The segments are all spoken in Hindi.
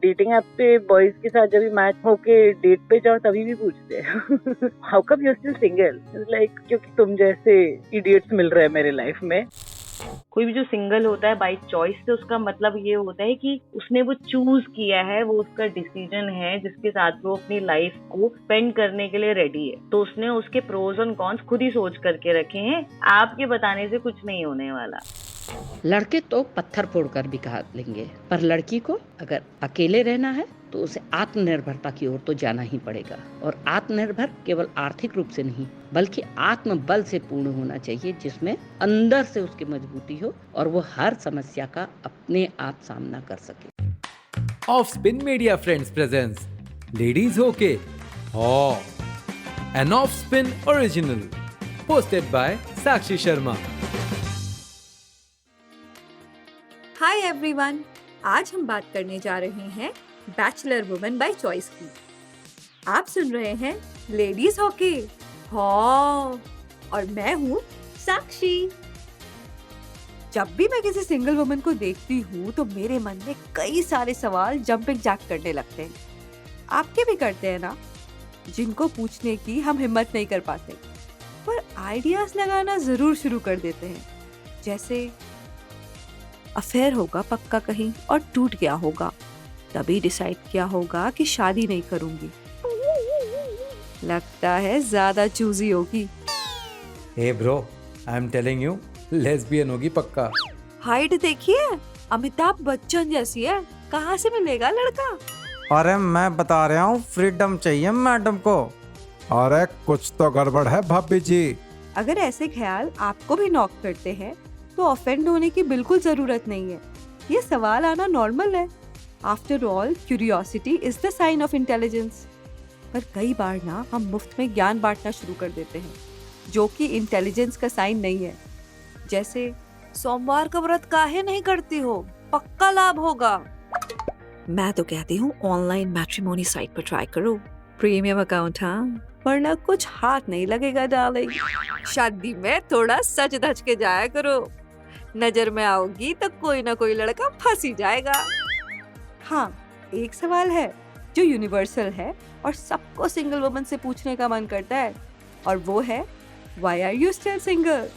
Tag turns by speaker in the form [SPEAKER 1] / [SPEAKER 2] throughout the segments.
[SPEAKER 1] डेटिंग ऐप पे बॉयज के साथ जब भी मैच होके डेट पे जाओ तभी भी पूछते हैं how come you still single, like क्योंकि तुम जैसे इडियट्स मिल रहे हैं मेरे लाइफ में। कोई भी जो सिंगल होता है बाय चॉइस से, उसका मतलब ये होता है कि उसने वो चूज किया है, वो उसका डिसीजन है जिसके साथ वो अपनी लाइफ को स्पेंड करने के लिए रेडी है। तो उसने उसके प्रोज और कॉन्स खुद ही सोच करके रखे हैं, आपके बताने से कुछ नहीं होने वाला।
[SPEAKER 2] लड़के तो पत्थर फोड़कर भी कहा लेंगे, पर लड़की को अगर अकेले रहना है तो उसे आत्मनिर्भरता की ओर तो जाना ही पड़ेगा। और आत्मनिर्भर केवल आर्थिक रूप से नहीं बल्कि आत्मबल से पूर्ण होना चाहिए, जिसमें अंदर से उसकी मजबूती हो और वो हर समस्या का अपने आप सामना कर सके।
[SPEAKER 3] Offspin media friends presents ladies होके an offspin original posted by Sakshi Sharma.
[SPEAKER 4] Hi everyone, आज हम बात करने जा रहे हैं बैचलर वुमन बाय चॉइस की। आप सुन रहे हैं लेडीज होके और मैं हूँ साक्षी। जब भी मैं किसी सिंगल वुमन को देखती हूँ तो मेरे मन में कई सारे सवाल जंपिंग जैक करने लगते हैं। आपके भी करते हैं ना, जिनको पूछने की हम हिम्मत नहीं कर पाते, पर आइडियाज लगाना जरूर शुरू कर देते हैं। जैसे अफेयर होगा पक्का कहीं और टूट गया होगा, तभी डिसाइड किया होगा कि शादी नहीं करूंगी। लगता है ज्यादा चूजी होगी।
[SPEAKER 3] Hey bro, I am telling you, lesbian होगी पक्का।
[SPEAKER 4] हाइट देखिए, अमिताभ बच्चन जैसी है, कहाँ से मिलेगा लड़का?
[SPEAKER 5] अरे मैं बता रहा हूँ, फ्रीडम चाहिए मैडम को। अरे कुछ तो गड़बड़ है भाभी जी।
[SPEAKER 4] अगर ऐसे ख्याल आपको भी नॉक करते हैं तो ऑफेंड होने की बिल्कुल जरूरत नहीं है। ये सवाल आना नॉर्मल है। After all, curiosity is the sign of intelligence. पर कई बार ना हम मुफ्त में ज्ञान बांटना शुरू कर देते हैं, जो कि इंटेलिजेंस का साइन नहीं है। जैसे सोमवार का व्रत काहे नहीं करती हो, पक्का लाभ होगा। मैं तो कहती हूँ ऑनलाइन मैट्रिमोनी साइट पर ट्राई करो, प्रीमियम अकाउंट, हाँ, वरना कुछ हाथ नहीं लगेगा डार्लिंग। शादी में थोड़ा सच धज के जाया करो, नजर में आओगी तो कोई ना कोई लड़का फंस ही जाएगा। हाँ, एक सवाल है जो यूनिवर्सल है और सबको सिंगल वुमन से पूछने का मन करता है, और वो है why are you still single.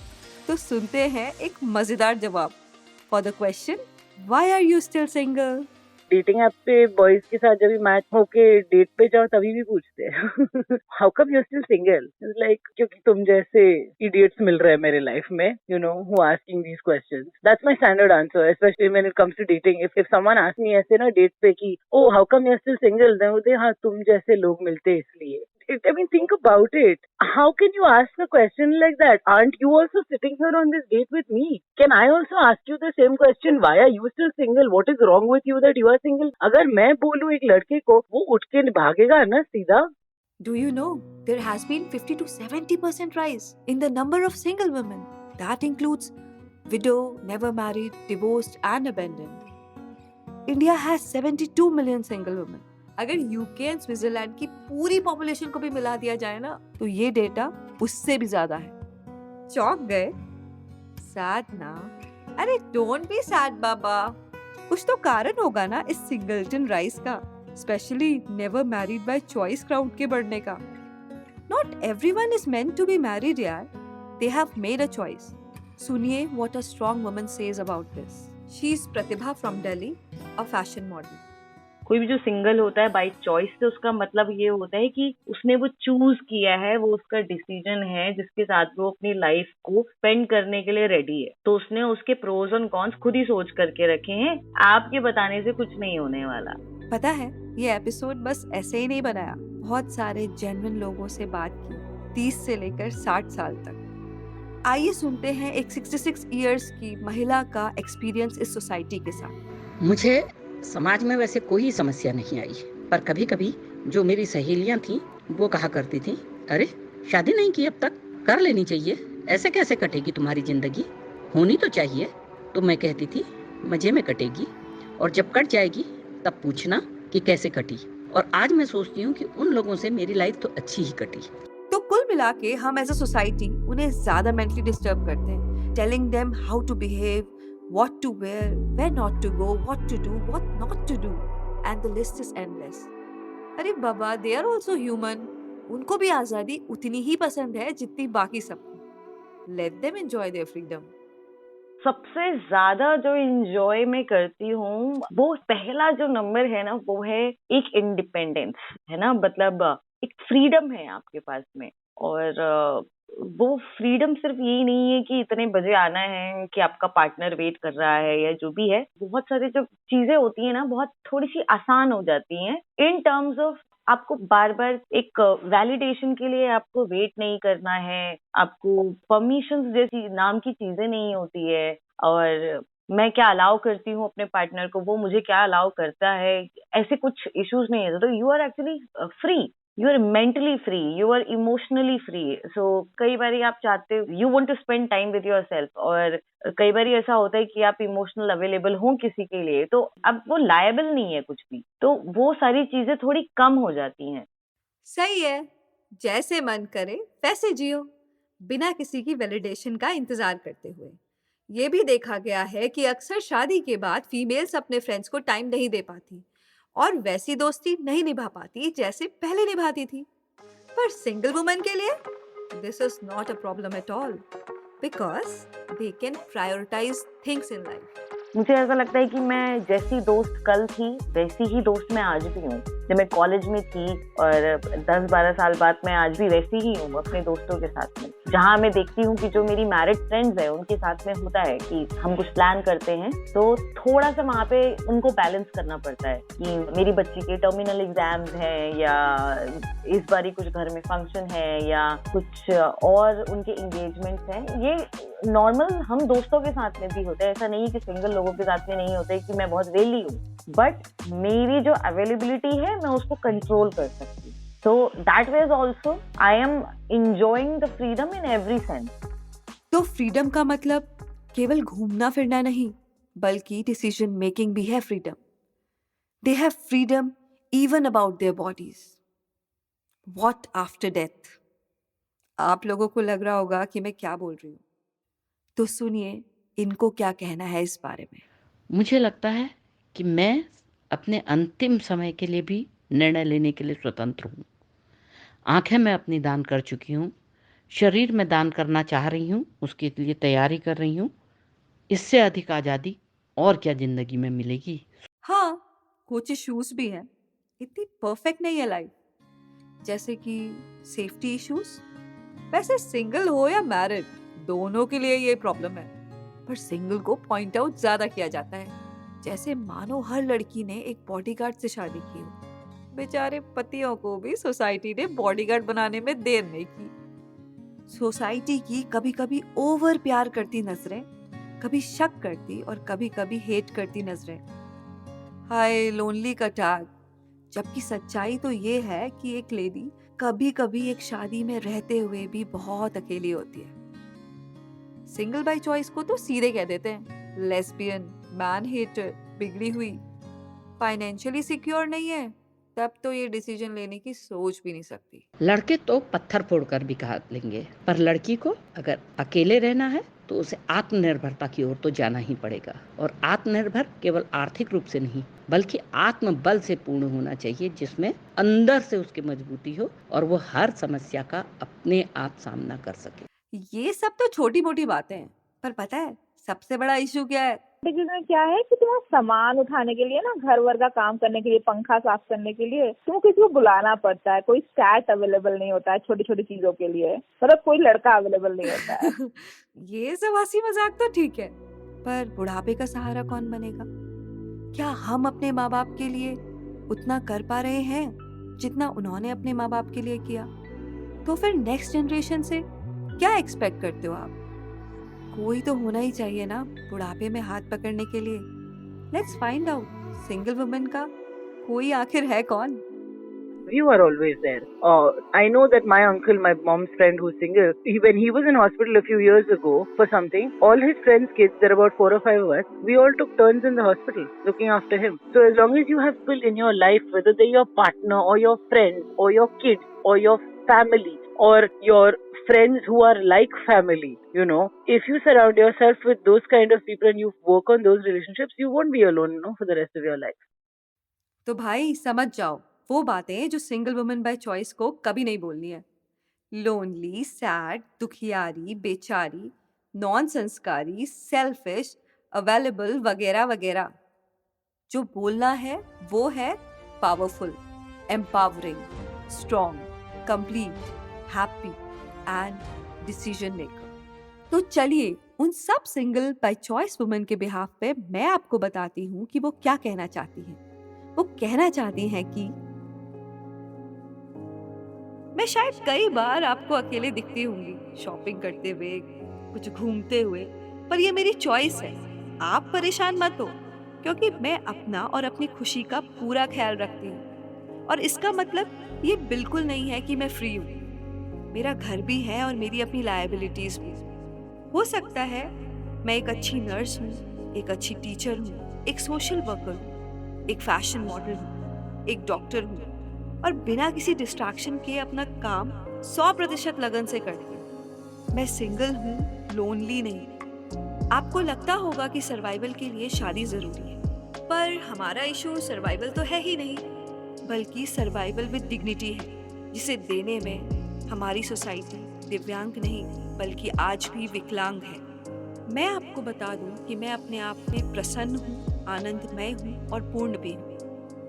[SPEAKER 4] तो सुनते हैं एक मजेदार जवाब for the question why are you still single.
[SPEAKER 1] Dating app पे बॉयज के साथ जब भी मैच होके डेट पे जाओ तभी भी पूछते हैं how come you still single, like क्योंकि तुम जैसे इडियट्स मिल रहे हैं मेरे लाइफ में, you know, who asking these questions. That's my standard answer, specially when it comes to dating. If someone ask me ऐसे ना डेट पे कि oh how come you still single, then बोलते हाँ तुम जैसे लोग मिलते हैं इसलिए। I mean, think about it. How can you ask a question like that? Aren't you also sitting here on this date with me? Can I also ask you the same question? Why are you still single? What is wrong with you that you are single? अगर मैं बोलूं एक लड़के को, वो उठ के भागेगा ना सीधा।
[SPEAKER 4] Do you know there has been 50 to 70% rise in the number of single women? That includes widow, never married, divorced and abandoned. India has 72 million single women. अगर यूके एंड स्विट्जरलैंड की पूरी पॉपुलेशन को भी मिला दिया जाए ना, तो ये डेटा उससे भी ज्यादा है। चौंक गए? सैड ना? अरे डोंट बी सैड बाबा, कुछ तो कारण होगा ना इस सिंगलटन राइज का, specially never married by choice crowd के बढ़ने का। Not everyone is meant to be married यार, they have made a choice. सुनिए what a strong woman says about this. She is Pratibha from Delhi, a fashion model.
[SPEAKER 1] कोई भी जो सिंगल होता है बाय चॉइस से, उसका मतलब ये होता है कि उसने वो चूज किया है, वो उसका डिसीजन है जिसके साथ वो अपनी लाइफ को स्पेंड करने के लिए रेडी है। तो उसने उसके प्रोज और कॉन्स खुद ही सोच करके रखे हैं, आपके बताने से कुछ नहीं होने वाला।
[SPEAKER 4] पता है, ये एपिसोड बस ऐसे ही नहीं बनाया, बहुत सारे जेन्युइन लोगों से बात की, 30 से लेकर 60 साल तक। आइए सुनते हैं एक 66 इयर्स की महिला का एक्सपीरियंस इस सोसाइटी के साथ।
[SPEAKER 2] मुझे समाज में वैसे कोई समस्या नहीं आई, पर कभी कभी जो मेरी सहेलियां थी वो कहा करती थी, अरे शादी नहीं की अब तक, कर लेनी चाहिए, ऐसे कैसे कटेगी तुम्हारी जिंदगी, होनी तो चाहिए। तो मैं कहती थी मजे में कटेगी, और जब कट जाएगी तब पूछना कि कैसे कटी। और आज मैं सोचती हूँ कि उन लोगों से मेरी लाइफ तो अच्छी ही कटी।
[SPEAKER 4] तो कुल मिला के हम एज अ सोसाइटी उन्हें ज्यादा मेंटली डिस्टर्ब करते हैं, telling them how to behave, what to wear, where not to go, what to do, what not to do. and the list is endless. अरे बाबा, they are also human. उनको भी आजादी उतनी ही पसंद है जितनी बाकी सबको. Let them enjoy their freedom.
[SPEAKER 6] सबसे ज्यादा जो इंजॉय मैं करती हूँ वो पहला जो नंबर है ना, वो है एक इंडिपेंडेंस, है ना, मतलब एक फ्रीडम है आपके पास में. और वो फ्रीडम सिर्फ यही नहीं है कि इतने बजे आना है, कि आपका पार्टनर वेट कर रहा है या जो भी है. बहुत सारी जो चीजें होती है ना, बहुत थोड़ी सी आसान हो जाती हैं इन टर्म्स ऑफ आपको बार बार एक वैलिडेशन के लिए आपको वेट नहीं करना है, आपको परमिशंस जैसी नाम की चीजें नहीं होती है. और मैं क्या अलाउ करती हूँ अपने पार्टनर को, वो मुझे क्या अलाउ करता है, ऐसे कुछ इश्यूज नहीं है. तो you are actually free, you are mentally free, you are emotionally free. So कई बार आप चाहते हो, you want to spend time with yourself, और कई बार ऐसा होता है कि आप इमोशनल अवेलेबल हो किसी के लिए, तो अब वो लायबल नहीं है कुछ भी, तो वो सारी चीजें थोड़ी कम हो जाती हैं.
[SPEAKER 4] सही है, जैसे मन करे वैसे जियो, बिना किसी की वैलिडेशन का इंतजार करते हुए. ये भी देखा गया है कि अक्सर शादी के बाद फीमेल्स अपने फ्रेंड्स को टाइम नहीं दे पाती और वैसी दोस्ती नहीं निभा पाती जैसे पहले निभाती थी. पर सिंगल वुमन के लिए this is not a problem at all, because they can prioritise things in life.
[SPEAKER 6] मुझे ऐसा लगता है कि मैं जैसी दोस्त कल थी वैसी ही दोस्त मैं आज भी हूँ. जब मैं कॉलेज में थी और 10-12 साल बाद मैं आज भी वैसी ही हूँ अपने दोस्तों के साथ में. जहाँ मैं देखती हूँ कि जो मेरी मैरिड फ्रेंड्स है उनके साथ में होता है कि हम कुछ प्लान करते हैं, तो थोड़ा सा वहाँ पे उनको बैलेंस करना पड़ता है कि मेरी बच्ची के टर्मिनल एग्जाम्स हैं, या इस बारी कुछ घर में फंक्शन है, या कुछ और उनके एंगेजमेंट्स हैं. ये नॉर्मल हम दोस्तों के साथ में भी होता है, ऐसा नहीं है कि सिंगल लोगों के साथ में नहीं होता है कि मैं बहुत वेली हूँ, बट मेरी जो अवेलेबिलिटी है मैं उसको कंट्रोल कर सकती हूँ. So that way also I am enjoying the freedom in every sense.
[SPEAKER 4] तो फ्रीडम का मतलब केवल घूमना फिरना नहीं, बल्कि डिसीजन मेकिंग भी है freedom. They have freedom even about their bodies. What after death? आप लोगों को लग रहा होगा कि मैं क्या बोल रही हूँ, तो सुनिए इनको क्या कहना है इस बारे में.
[SPEAKER 2] मुझे लगता है कि मैं अपने अंतिम समय के लिए भी निर्णय लेने के लिए स्वतंत्र हूँ. आंखें मैं अपनी दान कर चुकी हूँ, शरीर में दान करना चाह रही हूँ, उसके लिए तैयारी कर रही हूँ. इससे अधिक आज़ादी और क्या ज़िंदगी में मिलेगी.
[SPEAKER 4] हाँ, कुछ इश्यूज भी हैं, इतनी परफेक्ट नहीं है लाइफ, जैसे कि सेफ्टी इश्यूज. वैसे सिंगल हो या मैरिड, दोनों के लिए ये प्रॉब्लम है, पर सिंगल को पॉइंट आउट ज्यादा किया जाता है, जैसे मानो हर लड़की ने एक बॉडीगार्ड से शादी की हो. बेचारे पतियों को भी सोसाइटी ने बॉडीगार्ड बनाने में देर नहीं की. सोसाइटी की कभी कभी ओवर प्यार करती नजरें, कभी शक करती और कभी कभी हेट करती नजरें. हाय लोनली का टैग. जबकि सच्चाई तो ये है कि एक लेडी कभी कभी एक शादी में रहते हुए भी बहुत अकेली होती है. सिंगल बाय चॉइस को तो सीधे कह देते हैं लेस्बियन, मैन हेटर, बिगड़ी हुई. फाइनेंशियली सिक्योर नहीं है, तब तो ये डिसीजन लेने की सोच भी नहीं सकती.
[SPEAKER 2] लड़के तो पत्थर फोड़कर भी खा लेंगे, पर लड़की को अगर अकेले रहना है तो उसे आत्मनिर्भरता की ओर तो जाना ही पड़ेगा. और आत्मनिर्भर केवल आर्थिक रूप से नहीं, बल्कि आत्मबल से पूर्ण होना चाहिए, जिसमें अंदर से उसकी मजबूती हो और वो हर समस्या का अपने आप सामना कर सके.
[SPEAKER 4] ये सब तो छोटी मोटी बातें हैं, पर पता है सबसे बड़ा इशू क्या है?
[SPEAKER 7] में क्या है कि तुम्हें सामान उठाने के लिए ना, घर वर का काम करने के लिए, पंखा साफ करने के लिए तुमको किसी को बुलाना पड़ता है. कोई स्टैट अवेलेबल नहीं होता है छोटी छोटी चीजों के लिए, मतलब कोई लड़का अवेलेबल नहीं होता है.
[SPEAKER 4] ये सब हंसी मजाक तो ठीक है, पर बुढ़ापे का सहारा कौन बनेगा? क्या हम अपने माँ बाप के लिए उतना कर पा रहे हैं जितना उन्होंने अपने माँ बाप के लिए किया? तो फिर नेक्स्ट जनरेशन से क्या एक्सपेक्ट करते हो आप? कोई तो होना ही चाहिए ना बुढ़ापे में हाथ पकड़ने के लिए. Let's find out, single woman का कोई आखिर है कौन?
[SPEAKER 1] You are always there. I know that my uncle, my mom's friend who's single, when he was in hospital a few years ago for something, all his friends' kids, there are about 4 or 5 of us, we all took turns in the hospital looking after him. So as long as you have people in your life, whether they're your partner or your friends or your kids or your family or your friends who are like family, you know, if you surround yourself with those kind of people and you work on those relationships, you won't be alone, for the rest of your life.
[SPEAKER 4] तो भाई समझ जाओ, वो बातें जो सिंगल वुमन बाय चॉइस को कभी नहीं बोलनी है। लोनली, सैड, दुखियारी, बेचारी, नॉन संस्कारी, सेल्फिश, अवेलेबल वगैरह वगैरह। जो बोलना है वो है powerful, empowering, strong, complete, happy and decision maker. तो चलिए उन सब सिंगल बाय चॉइस वुमेन के बिहाफ पे मैं आपको बताती हूँ कि वो क्या कहना चाहती हैं। वो कहना चाहती हैं कि मैं शायद कई बार आपको अकेले दिखती होंगी, शॉपिंग करते हुए, कुछ घूमते हुए, पर ये मेरी चॉइस है। आप परेशान मत हो, क्योंकि मैं अपना और अपनी खुशी का पूरा ख्याल रखती हूँ। और इसका मतलब ये बिल्कुल नहीं है कि मैं फ्री हूँ। मेरा घर भी है और मेरी अपनी लायबिलिटीज भी। हो सकता है मैं एक अच्छी नर्स हूँ, एक अच्छी टीचर हूँ, एक सोशल वर्कर हूँ, एक फैशन मॉडल हूँ, एक डॉक्टर हूँ, और बिना किसी डिस्ट्रैक्शन के अपना काम 100% लगन से करती हूँ। मैं सिंगल हूँ, लोनली नहीं। आपको लगता होगा कि सर्वाइवल के लिए शादी जरूरी है, पर हमारा इशू सर्वाइवल तो है ही नहीं, बल्कि सर्वाइवल विद डिग्निटी है, जिसे देने में हमारी सोसाइटी दिव्यांग नहीं बल्कि आज भी विकलांग है। मैं आपको बता दूं कि मैं अपने आप में प्रसन्न हूँ, आनंदमय हूँ और पूर्ण भी हूँ।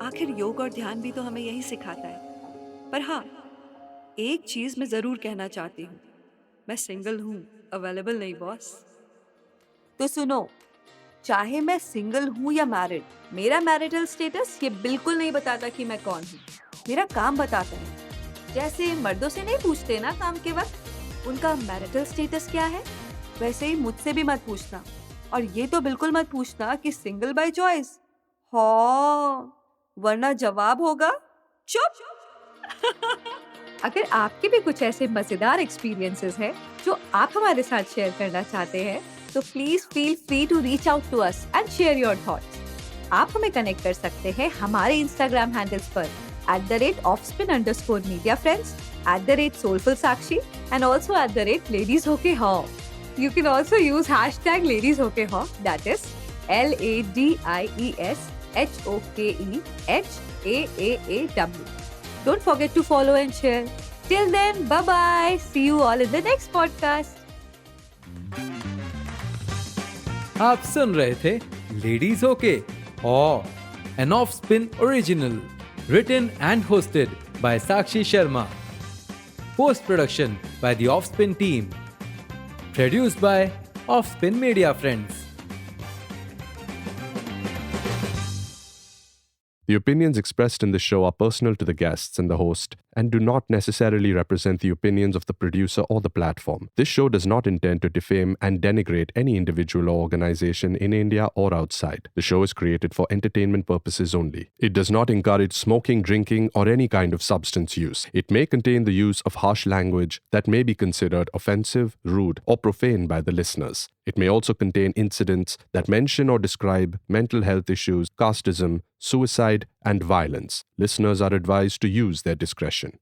[SPEAKER 4] आखिर योग और ध्यान भी तो हमें यही सिखाता है। पर हाँ, एक चीज मैं जरूर कहना चाहती हूँ, मैं सिंगल हूँ, अवेलेबल नहीं बॉस। तो सुनो, चाहे मैं सिंगल हूँ या मैरिड, मेरा मैरिटल स्टेटस ये बिल्कुल नहीं बताता कि मैं कौन हूँ। मेरा काम बताता है। जैसे मर्दों से नहीं पूछते ना काम के वक्त उनका मैरिटल स्टेटस क्या है, वैसे ही मुझसे भी मत पूछना। और ये तो बिल्कुल मत पूछना कि सिंगल बाय चॉइस, हाँ, वरना जवाब होगा चुप। अगर आपके भी कुछ ऐसे मजेदार एक्सपीरियंसेस हैं जो आप हमारे साथ शेयर करना चाहते हैं, तो please feel free to reach out to us and share your thoughts. आप हमें कनेक्ट कर सकते हैं हमारे इंस्टाग्राम हैंडल्स पर @offspin_media_friends, @soulfulsakshi and also @ladieshokehaw. You can also use #ladieshokehaw, that is LADIESHOKEHAAAW. Don't forget to follow and share. Till then, bye-bye. See you all in the next podcast.
[SPEAKER 3] आप सुन रहे थे लेडीज होके और an off spin original, written and hosted by Sakshi Sharma. Post production by the Offspin team. Produced by Offspin Media Friends.
[SPEAKER 8] The opinions expressed in this show are personal to the guests and the host and do not necessarily represent the opinions of the producer or the platform. This show does not intend to defame and denigrate any individual or organization in India or outside. The show is created for entertainment purposes only. It does not encourage smoking, drinking, or any kind of substance use. It may contain the use of harsh language that may be considered offensive, rude, or profane by the listeners. It may also contain incidents that mention or describe mental health issues, casteism, suicide, and violence. Listeners are advised to use their discretion.